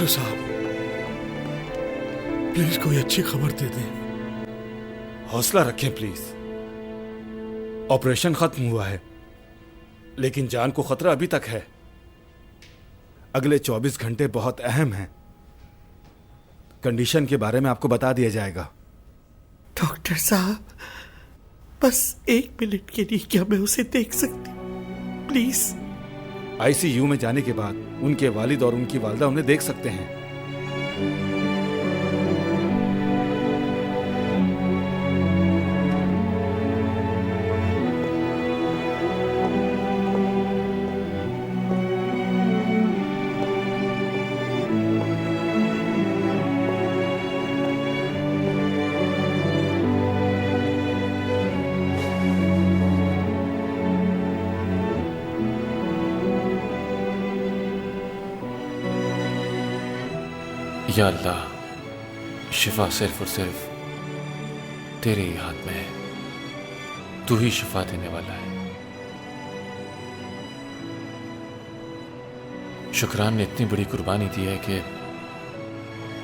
Doctor साहब, please कोई अच्छी खबर दे दें। हौसला रखें प्लीज। ऑपरेशन खत्म हुआ है, लेकिन जान को खतरा अभी तक है। अगले 24 घंटे बहुत अहम हैं। कंडीशन के बारे में आपको बता दिया जाएगा। डॉक्टर साहब, बस 1 मिनट के लिए क्या मैं उसे देख सकती, प्लीज? आईसीयू में जाने के बाद उनके वालिद और उनकी वालिदा उन्हें देख सकते हैं। या अल्लाह, शिफा सिर्फ और सिर्फ तेरे ही हाथ में है। तू ही शिफा देने वाला है। शुक्रान ने इतनी बड़ी कुर्बानी दी है कि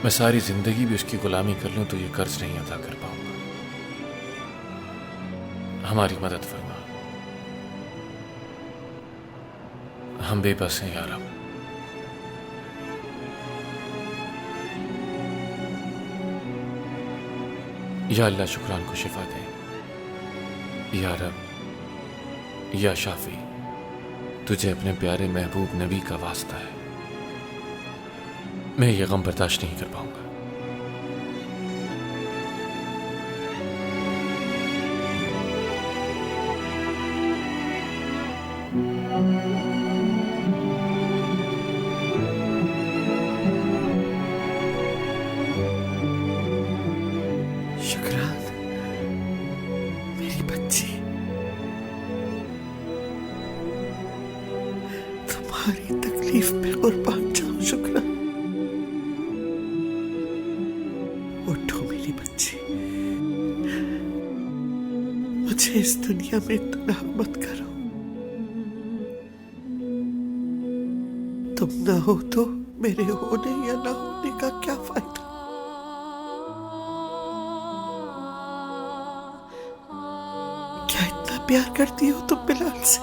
मैं सारी जिंदगी भी उसकी गुलामी कर लूं तो ये कर्ज नहीं अदा कर पाऊंगा। हमारी मदद फरमा। हम बेबस हैं यार। या अल्लाह, शुक्रान को शिफा दे। या रब, या शाफी, तुझे अपने प्यारे महबूब नबी का वास्ता है। मैं ये गम बर्दाश्त नहीं कर पाऊंगा। शुक्रान, मेरी बच्ची, तुम्हारी तकलीफ में कुर्बान जाऊं। शुक्रान, उठो मेरी बच्ची, मुझे इस दुनिया में तनहा मत करो। तुम ना हो तो मेरे होने या ना होने का क्या फायदा? क्या इतना प्यार करती हो तुम बिलाल से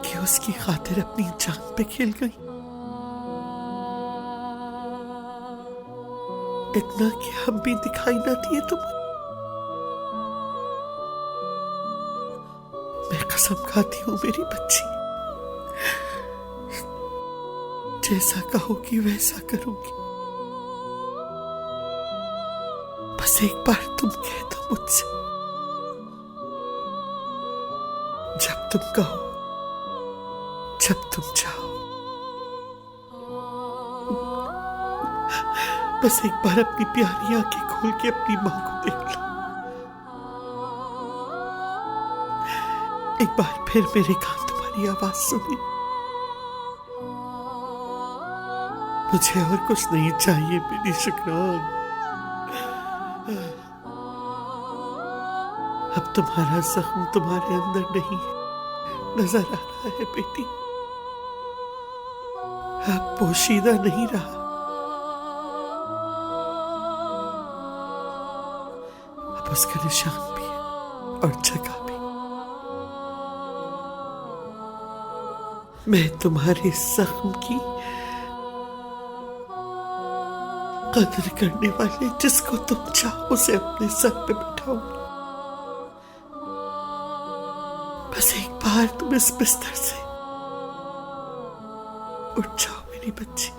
कि उसकी खातिर अपनी जान पे खेल गई? इतना कि हम भी दिखाई ना दिए तुम्हें? मैं कसम खाती हूँ मेरी बच्ची, जैसा कहोगी वैसा करूंगी। बस एक बार तुम कह दो मुझसे, जब तुम कहो, जब तुम चाहो। बस एक बार अपनी प्यारी आंखें खोल के अपनी मां को देख लो। एक बार फिर मेरे कान तुम्हारी आवाज सुनी। मुझे और कुछ नहीं चाहिए मेरी शुक्रान। अब तुम्हारा जख्म तुम्हारे अंदर नहीं नजर आ रहा है बेटी। अब पोशीदा नहीं रहा। अब उसका निशान भी है और जगह भी। मैं तुम्हारे जख्म की कदर करने वाले जिसको तुम चाहो उसे अपने सर पे बिठाऊंगी। बस एक बार तुम इस बिस्तर से उठ जाओ मेरी बच्ची।